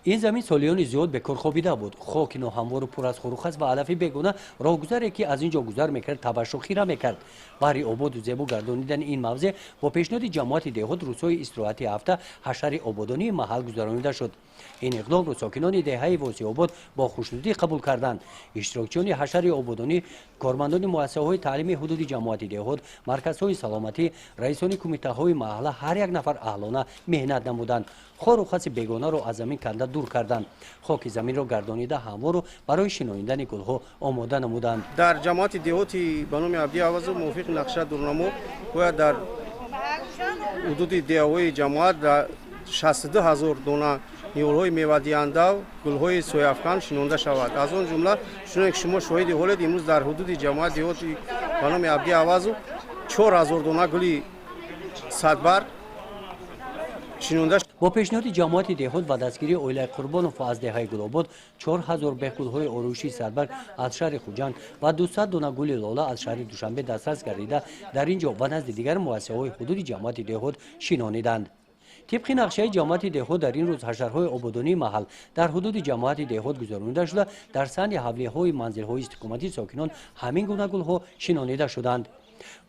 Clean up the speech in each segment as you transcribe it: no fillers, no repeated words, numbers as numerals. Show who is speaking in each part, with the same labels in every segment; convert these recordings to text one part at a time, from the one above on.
Speaker 1: این زمین سالیانی زیاد به کار خوابیده بود. خاک ناهموار و پر از خروخس و علف بیگونه راهگذاری که از اینجا گذر میکرد تبش و خیره میکرد. برای آباد و زیبا گردانیدن این موضع با پیشنهاد جماعت دهات روزهای استراحت هفته حشر آبادانی محل گذرانیده شد. این اقدام را ساکنان دهه واسی آباد با خوشنودی قبول کردند. اشتراکچیان حشر آبادانی، کارمندان مؤسسه‌های تعلیمی حدود جماعت دهات، مرکزهای سلامتی، رئیسان کمیته‌های محله هر یک نفر اهلانه مهنت نمودند. خار و خس بیگانه را از زمین کنده دور کردند. خاک زمین را گردانیده هموار را برای شناندن گلها آماده نمودند.
Speaker 2: در جماعت دهاتی به نام عبدی عوض موافق نقشه دورنامه و در حدود دههای جماعت 62,000 دانه نیورهای میوه‌دهنده و گل‌های سویافکن شنانده شود. از آن جمله چون که شما شاهد حالید امروز در حدود جماعت دهاتی به نام عبدی عوض 4,000 دانه گلی صدبر شنانده شد.
Speaker 1: با پیشنهاد جماعت دهات و دستگیری اویلای قربانوف از دهه گل‌آباد 4,000 بیخ گل‌های آروشی صدبرگ از شهر خوجند و 200 دانه گل لاله از شهر دوشنبه دسترس گردیده در اینجا و نزد دیگر مؤسسه‌های حدود جماعت دهات شنانیدند. طبق نقشه جماعت دهات در این روز حشرهای آبادانی محل در حدود جماعت دهات گذرانیده شده. در سند حولیه‌های منزل‌های استقامتی ساکنان همین گونه گل‌ها شنانیده شدند.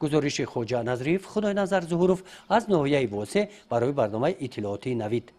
Speaker 1: گزارش خوجا نظریف، خدای نظر ظهوروف از ناحیه واسه برای برنامه اطلاعاتی نوید.